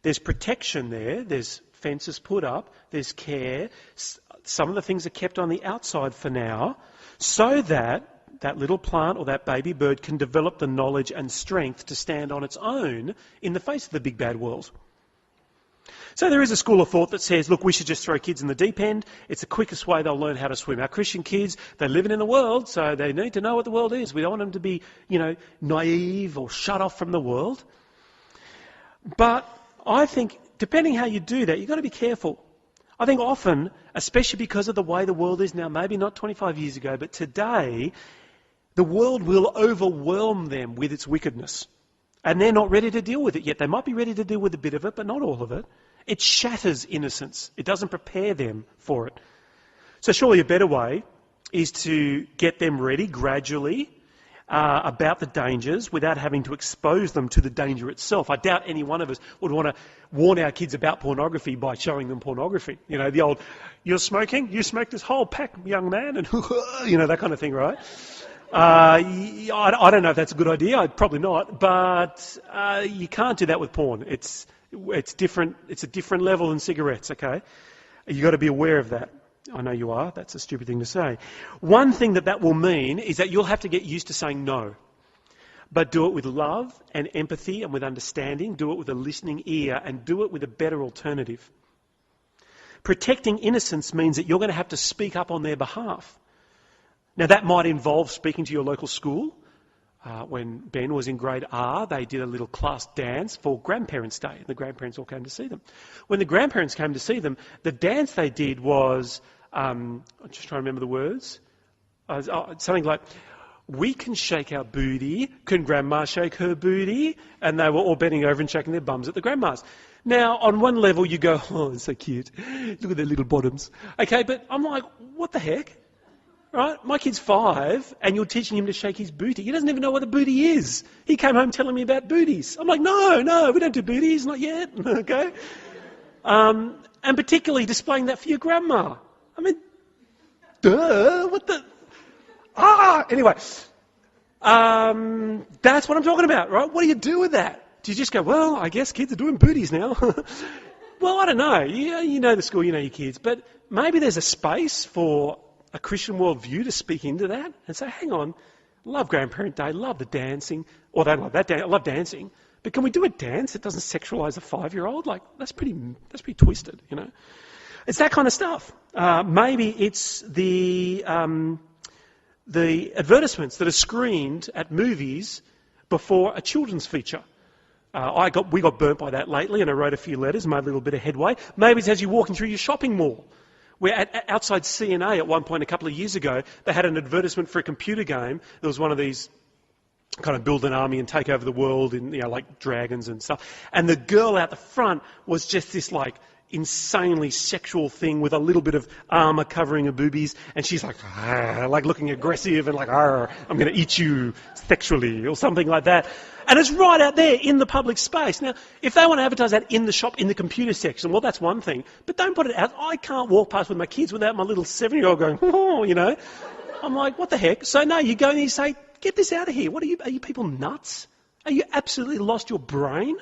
There's protection there. There's fences put up. There's care. Some of the things are kept on the outside for now so that that little plant or that baby bird can develop the knowledge and strength to stand on its own in the face of the big bad world. So there is a school of thought that says, look, we should just throw kids in the deep end. It's the quickest way they'll learn how to swim. Our Christian kids, they're living in the world, so they need to know what the world is. We don't want them to be, naive or shut off from the world. But I think, depending how you do that, you've got to be careful. I think often, especially because of the way the world is now, maybe not 25 years ago, but today, the world will overwhelm them with its wickedness. And they're not ready to deal with it yet. They might be ready to deal with a bit of it, but not all of it. It shatters innocence. It doesn't prepare them for it. So surely a better way is to get them ready gradually about the dangers without having to expose them to the danger itself. I doubt any one of us would want to warn our kids about pornography by showing them pornography. The old, you're smoking? You smoke this whole pack, young man, and that kind of thing, right? I don't know if that's a good idea. Probably not. But you can't do that with porn. It's different. It's a different level than cigarettes. Okay, you've got to be aware of that. I know you are. That's a stupid thing to say. One thing that will mean is that you'll have to get used to saying no. But do it with love and empathy and with understanding. Do it with a listening ear and do it with a better alternative. Protecting innocence means that you're going to have to speak up on their behalf. Now, that might involve speaking to your local school. When Ben was in grade R, they did a little class dance for Grandparents' Day, and the grandparents all came to see them. When the grandparents came to see them, the dance they did was, I'm just trying to remember the words, something like, we can shake our booty, can Grandma shake her booty? And they were all bending over and shaking their bums at the grandmas. Now, on one level, you go, oh, it's so cute. Look at their little bottoms. Okay, but I'm like, what the heck? Right? My kid's 5 and you're teaching him to shake his booty. He doesn't even know what a booty is. He came home telling me about booties. I'm like, no, we don't do booties, not yet. Okay? And particularly displaying that for your grandma. I mean, duh, what the... Anyway. That's what I'm talking about, right? What do you do with that? Do you just go, well, I guess kids are doing booties now? Well, I don't know. You know the school, you know your kids. But maybe there's a space for a Christian worldview to speak into that and say, hang on, love Grandparent Day, love the dancing, or they love that I love dancing, but can we do a dance that doesn't sexualise a 5-year-old? Like, that's pretty twisted, It's that kind of stuff. Maybe it's the advertisements that are screened at movies before a children's feature. We got burnt by that lately, and I wrote a few letters, made a little bit of headway. Maybe it's as you're walking through your shopping mall. Where outside CNA at one point a couple of years ago, they had an advertisement for a computer game. There was one of these kind of build an army and take over the world in, like dragons and stuff. And the girl out the front was just this like insanely sexual thing with a little bit of armour covering her boobies, and she's like looking aggressive and like, I'm going to eat you sexually or something like that. And it's right out there in the public space. Now, if they want to advertise that in the shop, in the computer section, well, that's one thing. But don't put it out. I can't walk past with my kids without my little 7-year-old going, oh, you know. I'm like, what the heck? So no, you go and you say, get this out of here. What are you people nuts? Are you absolutely lost your brain?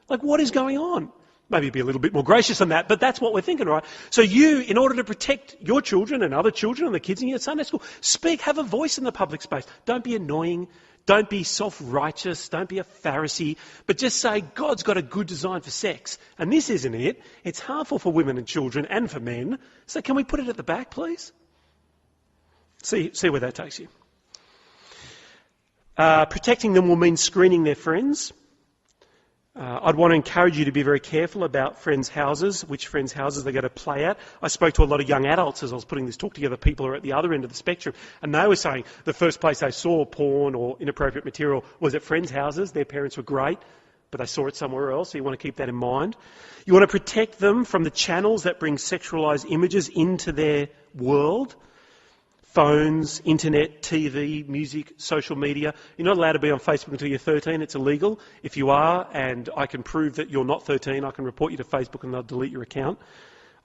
Like, what is going on? Maybe be a little bit more gracious than that, but that's what we're thinking, right? So you, in order to protect your children and other children and the kids in your Sunday school, speak, have a voice in the public space. Don't be annoying. Don't be self-righteous. Don't be a Pharisee. But just say, God's got a good design for sex. And this isn't it. It's harmful for women and children and for men. So can we put it at the back, please? See where that takes you. Protecting them will mean screening their friends. I'd want to encourage you to be very careful about friends' houses, which friends' houses they go to play at. I spoke to a lot of young adults as I was putting this talk together. People are at the other end of the spectrum, and they were saying the first place they saw porn or inappropriate material was at friends' houses. Their parents were great, but they saw it somewhere else, so you want to keep that in mind. You want to protect them from the channels that bring sexualised images into their world. Phones, internet, TV, music, social media. You're not allowed to be on Facebook until you're 13. It's illegal. If you are, and I can prove that you're not 13, I can report you to Facebook and they'll delete your account.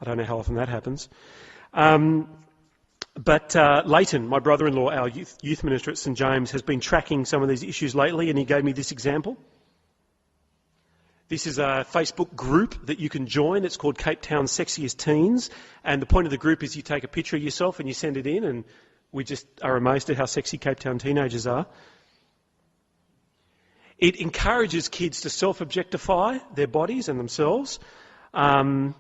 I don't know how often that happens. But Leighton, my brother-in-law, our youth minister at St James, has been tracking some of these issues lately, and he gave me this example. This is a Facebook group that you can join. It's called Cape Town's Sexiest Teens. And the point of the group is you take a picture of yourself and you send it in, and we just are amazed at how sexy Cape Town teenagers are. It encourages kids to self-objectify their bodies and themselves. That's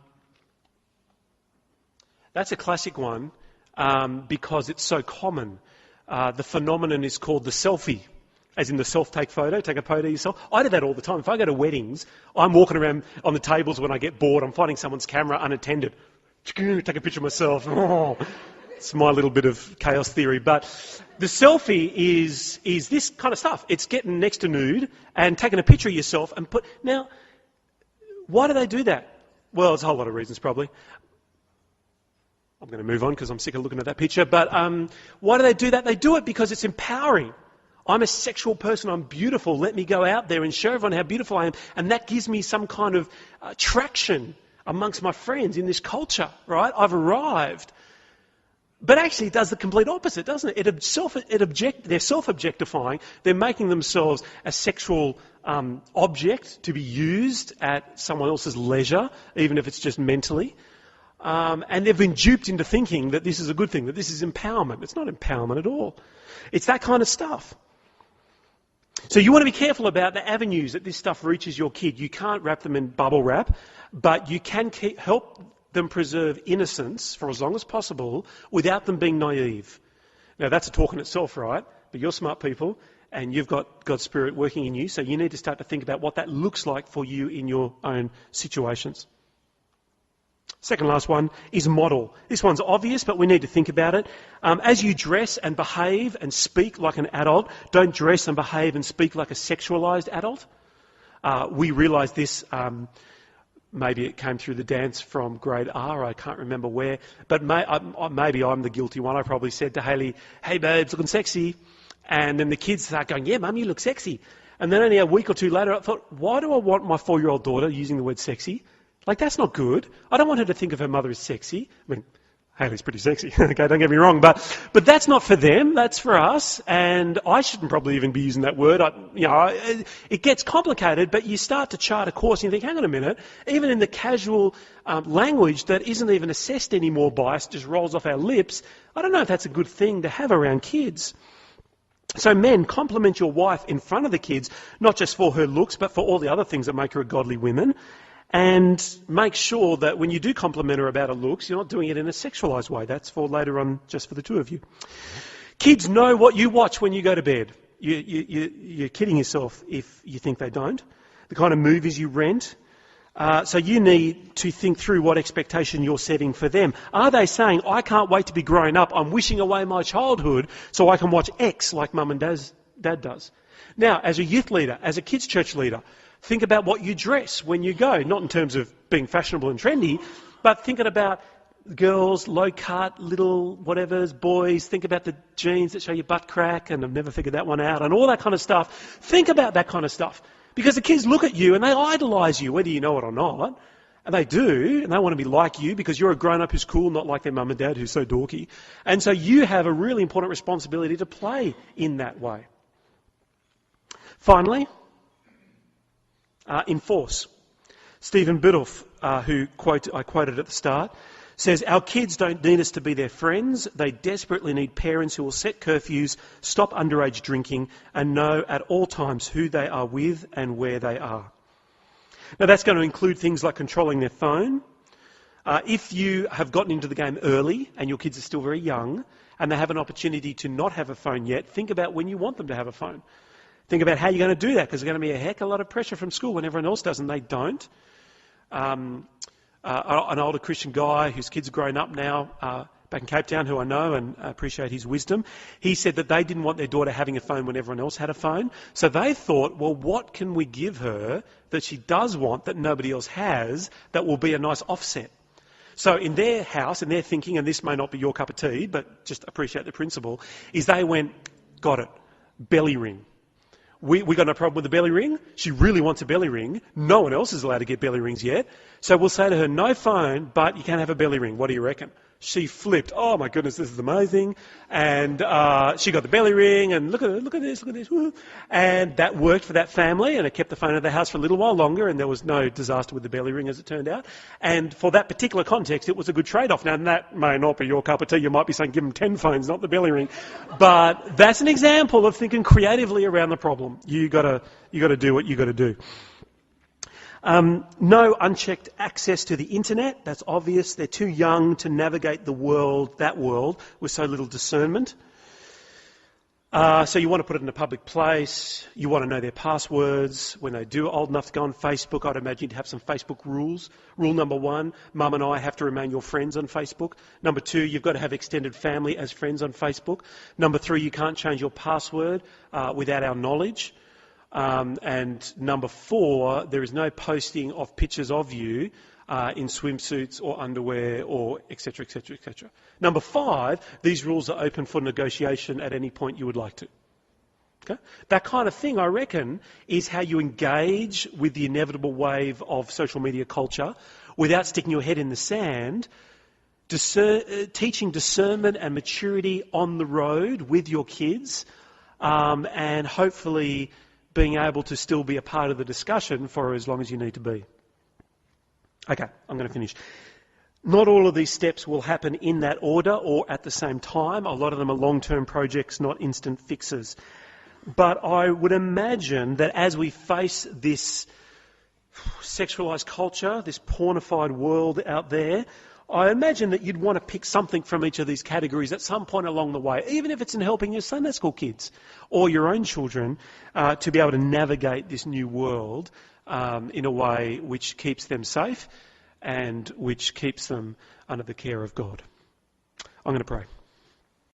a classic one because it's so common. The phenomenon is called the selfie. As in the self-take photo, take a photo of yourself. I do that all the time. If I go to weddings, I'm walking around on the tables when I get bored. I'm finding someone's camera unattended. Take a picture of myself. Oh, it's my little bit of chaos theory. But the selfie is this kind of stuff. It's getting next to nude and taking a picture of yourself and put... Now, why do they do that? Well, there's a whole lot of reasons probably. I'm going to move on because I'm sick of looking at that picture. But why do they do that? They do it because it's empowering. I'm a sexual person, I'm beautiful, let me go out there and show everyone how beautiful I am. And that gives me some kind of traction amongst my friends in this culture, right? I've arrived. But actually it does the complete opposite, doesn't it? They're self-objectifying, they're making themselves a sexual object to be used at someone else's leisure, even if it's just mentally. And they've been duped into thinking that this is a good thing, that this is empowerment. It's not empowerment at all. It's that kind of stuff. So you want to be careful about the avenues that this stuff reaches your kid. You can't wrap them in bubble wrap, but you can help them preserve innocence for as long as possible without them being naive. Now that's a talk in itself, right? But you're smart people and you've got God's Spirit working in you, so you need to start to think about what that looks like for you in your own situations. Second last one is model. This one's obvious, but we need to think about it. As you dress and behave and speak like an adult, don't dress and behave and speak like a sexualised adult. We realised this, maybe it came through the dance from grade R, I can't remember where, but maybe I'm the guilty one. I probably said to Hayley, hey babes, looking sexy. And then the kids start going, yeah mum, you look sexy. And then only a week or two later I thought, why do I want my 4-year-old daughter using the word sexy? Like, that's not good. I don't want her to think of her mother as sexy. I mean, Hayley's pretty sexy, okay, don't get me wrong, but that's not for them, that's for us, and I shouldn't probably even be using that word. It gets complicated, but you start to chart a course and you think, hang on a minute, even in the casual language that isn't even assessed anymore by us, just rolls off our lips, I don't know if that's a good thing to have around kids. So men, compliment your wife in front of the kids, not just for her looks, but for all the other things that make her a godly woman. And make sure that when you do compliment her about her looks, you're not doing it in a sexualised way. That's for later on, just for the two of you. Kids know what you watch when you go to bed. You're kidding yourself if you think they don't. The kind of movies you rent. So you need to think through what expectation you're setting for them. Are they saying, I can't wait to be grown up, I'm wishing away my childhood so I can watch X like mum and dad does? Now, as a youth leader, as a kids' church leader, Think about what you dress when you go, not in terms of being fashionable and trendy, but thinking about girls, low cut, little whatevers, boys, think about the jeans that show your butt crack, and I've never figured that one out, and all that kind of stuff. Think about that kind of stuff. Because the kids look at you and they idolise you, whether you know it or not. And they do, and they want to be like you because you're a grown-up who's cool, not like their mum and dad who's so dorky. And so you have a really important responsibility to play in that way. Finally, enforce. Stephen Biddulph, who I quoted at the start, says, our kids don't need us to be their friends. They desperately need parents who will set curfews, stop underage drinking, and know at all times who they are with and where they are. Now, that's going to include things like controlling their phone. If you have gotten into the game early and your kids are still very young and they have an opportunity to not have a phone yet, think about when you want them to have a phone. Think about how you're going to do that, because there's going to be a heck of a lot of pressure from school when everyone else does and they don't. An older Christian guy whose kids are grown up now, back in Cape Town, who I know and appreciate his wisdom, he said that they didn't want their daughter having a phone when everyone else had a phone. So they thought, well, what can we give her that she does want that nobody else has that will be a nice offset? So in their house, in their thinking, and this may not be your cup of tea, but just appreciate the principle, is they went, got it, belly ring. We got no problem with the belly ring. She really wants a belly ring. No one else is allowed to get belly rings yet. So we'll say to her, no phone, but you can have a belly ring. What do you reckon? She flipped. Oh my goodness, this is amazing. And she got the belly ring, and look at this. Woo. And that worked for that family, and it kept the phone at the house for a little while longer, and there was no disaster with the belly ring, as it turned out. And for that particular context, it was a good trade-off. Now, that may not be your cup of tea. You might be saying, give them 10 phones, not the belly ring. But that's an example of thinking creatively around the problem. You got to do what you got to do. No unchecked access to the internet. That's obvious. They're too young to navigate that world, with so little discernment. So you want to put it in a public place. You want to know their passwords. When they do old enough to go on Facebook, I'd imagine you'd have some Facebook rules. Rule number 1, Mum and I have to remain your friends on Facebook. Number 2, you've got to have extended family as friends on Facebook. Number 3, you can't change your password without our knowledge. And number 4, there is no posting of pictures of you in swimsuits or underwear or etc, etc, etc. Number 5, these rules are open for negotiation at any point you would like to. Okay? That kind of thing, I reckon, is how you engage with the inevitable wave of social media culture without sticking your head in the sand, teaching discernment and maturity on the road with your kids, and hopefully being able to still be a part of the discussion for as long as you need to be. Okay, I'm going to finish. Not all of these steps will happen in that order or at the same time. A lot of them are long-term projects, not instant fixes. But I would imagine that as we face this sexualised culture, this pornified world out there, I imagine that you'd want to pick something from each of these categories at some point along the way, even if it's in helping your Sunday school kids or your own children to be able to navigate this new world in a way which keeps them safe and which keeps them under the care of God. I'm going to pray.